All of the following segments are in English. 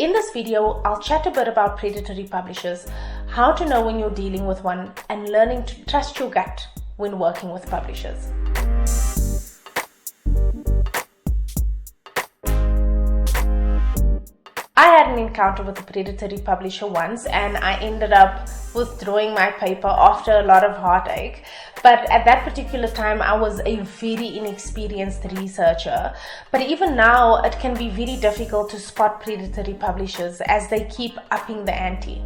In this video, I'll chat a bit about predatory publishers, how to know when you're dealing with one, and learning to trust your gut when working with publishers. I had an encounter with a predatory publisher once, and I ended up withdrawing my paper after a lot of heartache. But at that particular time, I was a very inexperienced researcher. But even now, it can be very difficult to spot predatory publishers as they keep upping the ante.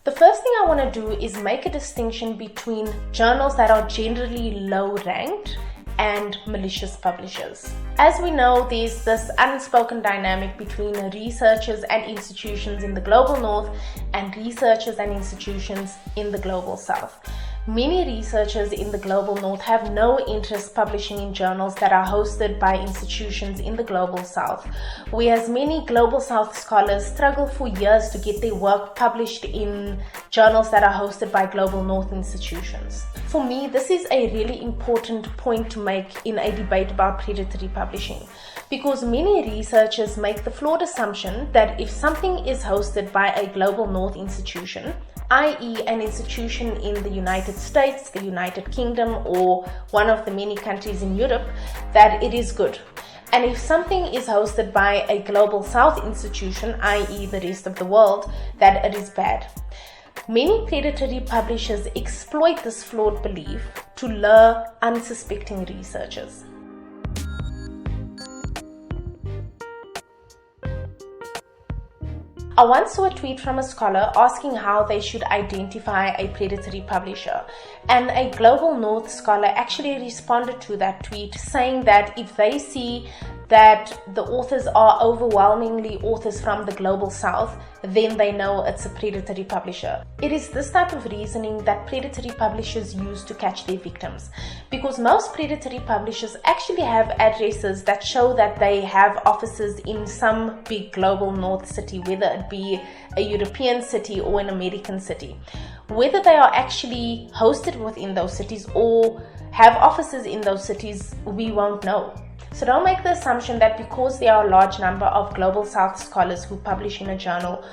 The first thing I want to do is make a distinction between journals that are generally low ranked and malicious publishers. As we know, there's this unspoken dynamic between researchers and institutions in the global north and researchers and institutions in the global south. Many researchers in the global north have no interest publishing in journals that are hosted by institutions in the global south, whereas many global south scholars struggle for years to get their work published in journals that are hosted by global north institutions. For me, this is a really important point to make in a debate about predatory publishing, because many researchers make the flawed assumption that if something is hosted by a global north institution, i.e. an institution in the United States, the United Kingdom, or one of the many countries in Europe, that it is good. And if something is hosted by a global south institution, i.e. the rest of the world, that it is bad. Many predatory publishers exploit this flawed belief to lure unsuspecting researchers. I once saw a tweet from a scholar asking how they should identify a predatory publisher, and a global north scholar actually responded to that tweet saying that if they see that the authors are overwhelmingly authors from the global south, then they know it's a predatory publisher. It is this type of reasoning that predatory publishers use to catch their victims, because most predatory publishers actually have addresses that show that they have offices in some big global north city, whether it be a European city or an American city. Whether they are actually hosted within those cities or have offices in those cities, we won't know. So don't make the assumption that because there are a large number of global south scholars who publish in a journal,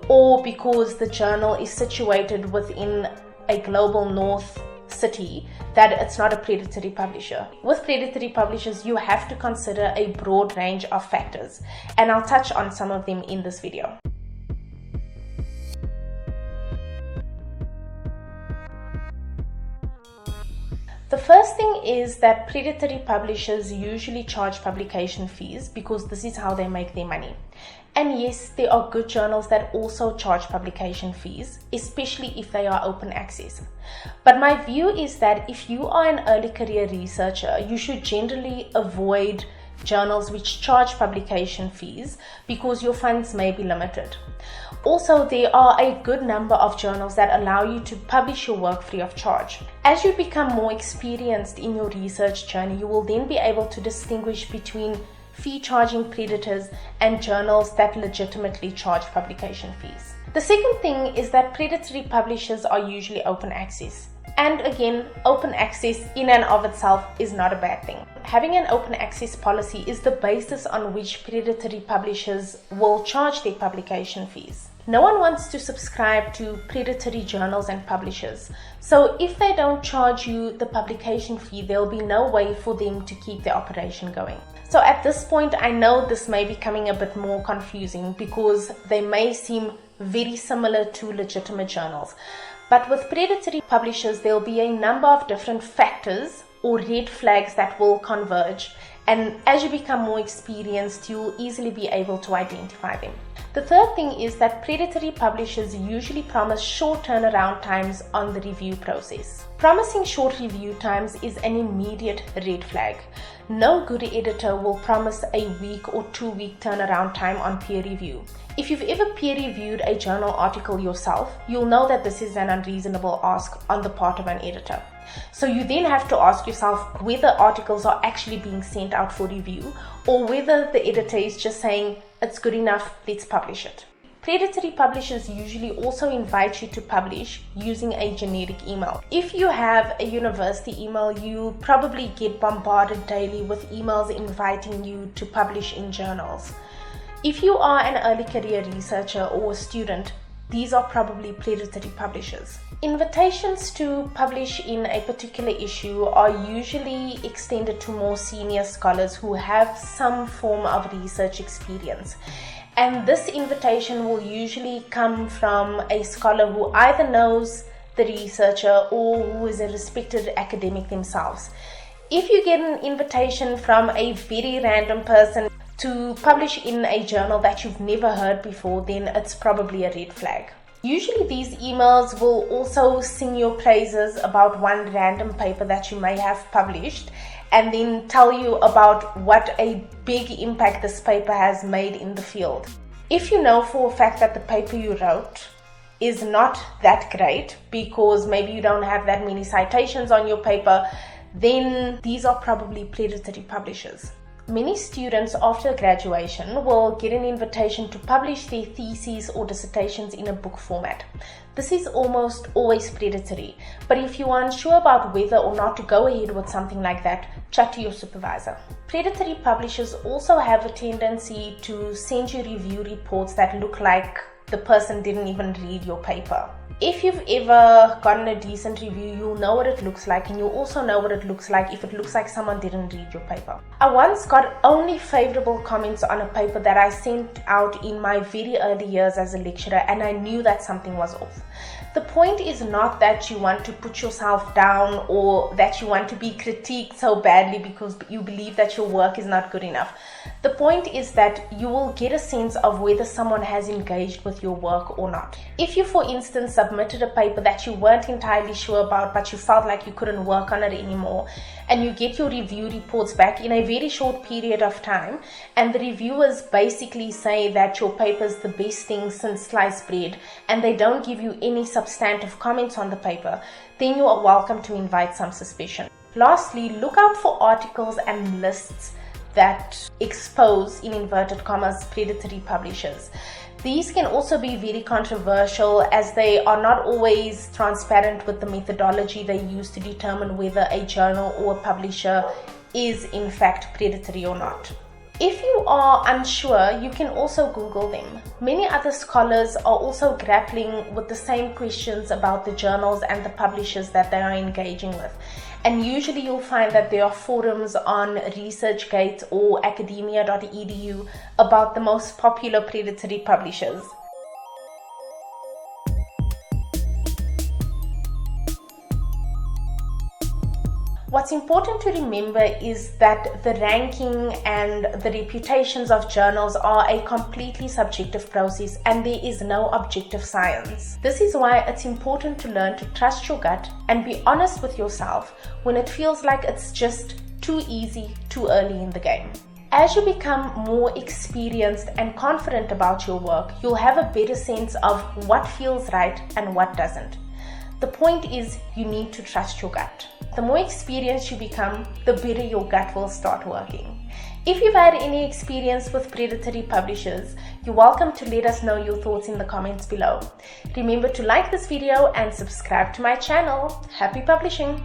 or because the journal is situated within a global north city, that it's not a predatory publisher. With predatory publishers, you have to consider a broad range of factors, and I'll touch on some of them in this video. The first thing is that predatory publishers usually charge publication fees because this is how they make their money. And yes, there are good journals that also charge publication fees, especially if they are open access. But my view is that if you are an early career researcher, you should generally avoid journals which charge publication fees because your funds may be limited. Also, there are a good number of journals that allow you to publish your work free of charge. As you become more experienced in your research journey, you will then be able to distinguish between fee-charging predators and journals that legitimately charge publication fees. The second thing is that predatory publishers are usually open access. And again, open access in and of itself is not a bad thing. Having an open access policy is the basis on which predatory publishers will charge their publication fees. No one wants to subscribe to predatory journals and publishers. So if they don't charge you the publication fee, there'll be no way for them to keep their operation going. So at this point, I know this may be becoming a bit more confusing because they may seem very similar to legitimate journals. But with predatory publishers, there'll be a number of different factors or red flags that will converge. And as you become more experienced, you'll easily be able to identify them. The third thing is that predatory publishers usually promise short turnaround times on the review process. Promising short review times is an immediate red flag. No good editor will promise a week or 2-week turnaround time on peer review. If you've ever peer reviewed a journal article yourself, you'll know that this is an unreasonable ask on the part of an editor. So you then have to ask yourself whether articles are actually being sent out for review or whether the editor is just saying, it's good enough, let's publish it. Predatory publishers usually also invite you to publish using a generic email. If you have a university email, you probably get bombarded daily with emails inviting you to publish in journals. If you are an early career researcher or a student, these are probably predatory publishers. Invitations to publish in a particular issue are usually extended to more senior scholars who have some form of research experience. And this invitation will usually come from a scholar who either knows the researcher or who is a respected academic themselves. If you get an invitation from a very random person to publish in a journal that you've never heard before, then it's probably a red flag. Usually these emails will also sing your praises about one random paper that you may have published and then tell you about what a big impact this paper has made in the field. If you know for a fact that the paper you wrote is not that great because maybe you don't have that many citations on your paper, then these are probably predatory publishers. Many students after graduation will get an invitation to publish their theses or dissertations in a book format. This is almost always predatory, but if you are unsure about whether or not to go ahead with something like that, chat to your supervisor. Predatory publishers also have a tendency to send you review reports that look like the person didn't even read your paper. If you've ever gotten a decent review, you'll know what it looks like, and you'll also know what it looks like if it looks like someone didn't read your paper. I once got only favorable comments on a paper that I sent out in my very early years as a lecturer, and I knew that something was off. The point is not that you want to put yourself down or that you want to be critiqued so badly because you believe that your work is not good enough. The point is that you will get a sense of whether someone has engaged with your work or not. If you, for instance, submitted a paper that you weren't entirely sure about but you felt like you couldn't work on it anymore, and you get your review reports back in a very short period of time, and the reviewers basically say that your paper is the best thing since sliced bread, and they don't give you any substantive comments on the paper, then you are welcome to invite some suspicion. Lastly, look out for articles and lists that expose, in inverted commas, predatory publishers. These can also be very controversial as they are not always transparent with the methodology they use to determine whether a journal or a publisher is in fact predatory or not. If you are unsure, you can also Google them. Many other scholars are also grappling with the same questions about the journals and the publishers that they are engaging with. And usually you'll find that there are forums on ResearchGate or academia.edu about the most popular predatory publishers. What's important to remember is that the ranking and the reputations of journals are a completely subjective process and there is no objective science. This is why it's important to learn to trust your gut and be honest with yourself when it feels like it's just too easy too early in the game. As you become more experienced and confident about your work, you'll have a better sense of what feels right and what doesn't. The point is you need to trust your gut. The more experienced you become, the better your gut will start working. If you've had any experience with predatory publishers, you're welcome to let us know your thoughts in the comments below. Remember to like this video and subscribe to my channel. Happy publishing!